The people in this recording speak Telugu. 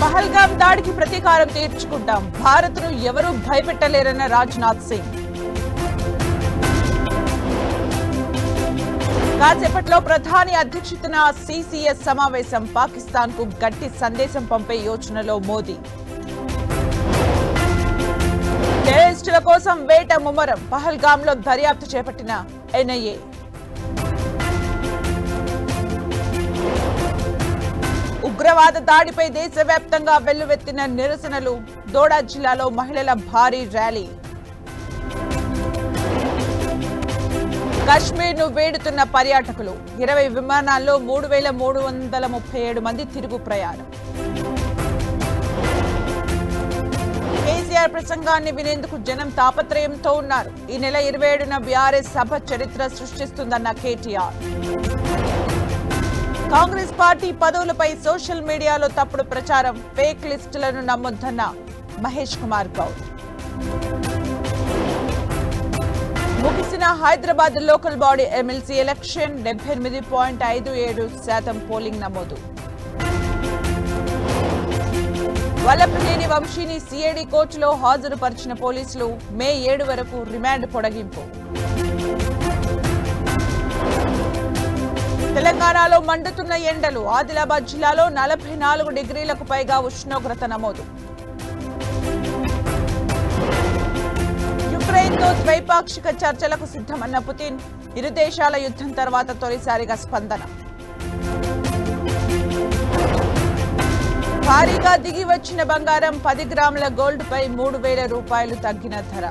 పహల్గాం దాడికి ప్రతీకారం తీర్చుకుంటాం, భారత్ను ఎవరూ భయపెట్టలేరన్న రాజ్నాథ్ సింగ్. కాసేపట్లో ప్రధాని అధ్యక్షతన సిసిఎస్ సమావేశం, పాకిస్తాన్ కు గట్టి సందేశం పంపే యోచనలో మోదీ. టెర్రరిస్టుల కోసం వేట ముమ్మరం, పహల్గాంలో దర్యాప్తు చేపట్టిన ఎన్ఐఏ. ఉగ్రవాద దాడిపై దేశవ్యాప్తంగా వెల్లువెత్తిన నిరసనలు, దోడా జిల్లాలో మహిళల భారీ ర్యాలీ. కశ్మీర్ ను వేడుతున్న పర్యాటకులు, 20 విమానాల్లో 3,337 మంది తిరుగు ప్రయాణం. కేసీఆర్ ప్రసంగాన్ని వినేందుకు జనం తాపత్రయంతో ఉన్నారు. ఈ నెల 27న బీఆర్ఎస్ సభ చరిత్ర సృష్టిస్తుందన్న కేటీఆర్. కాంగ్రెస్ పార్టీ పదవులపై సోషల్ మీడియాలో తప్పుడు ప్రచారం, ఫేక్ లిస్టులను నమ్మొద్దన్న మహేష్ కుమార్ గౌడ్. ముగిసిన Hyderabad local body MLC election, 78.57% polling నమోదు. వల్లభనేని వంశీని సిఐడి కోర్టులో హాజరుపరిచిన పోలీసులు, మే 7 వరకు రిమాండ్ పొడిగింపు. తెలంగాణలో మండుతున్న ఎండలు, ఆదిలాబాద్ జిల్లాలో 44 డిగ్రీలకు పైగా ఉష్ణోగ్రత నమోదు. యుక్రెయిన్తో ద్వైపాక్షిక చర్చలకు సిద్ధమన్న పుతిన్, ఇరు దేశాల యుద్ధం తర్వాత తొలిసారిగా స్పందన. భారీగా దిగి వచ్చిన బంగారం, 10 గ్రాముల గోల్డ్ పై 3,000 రూపాయలు తగ్గిన ధర.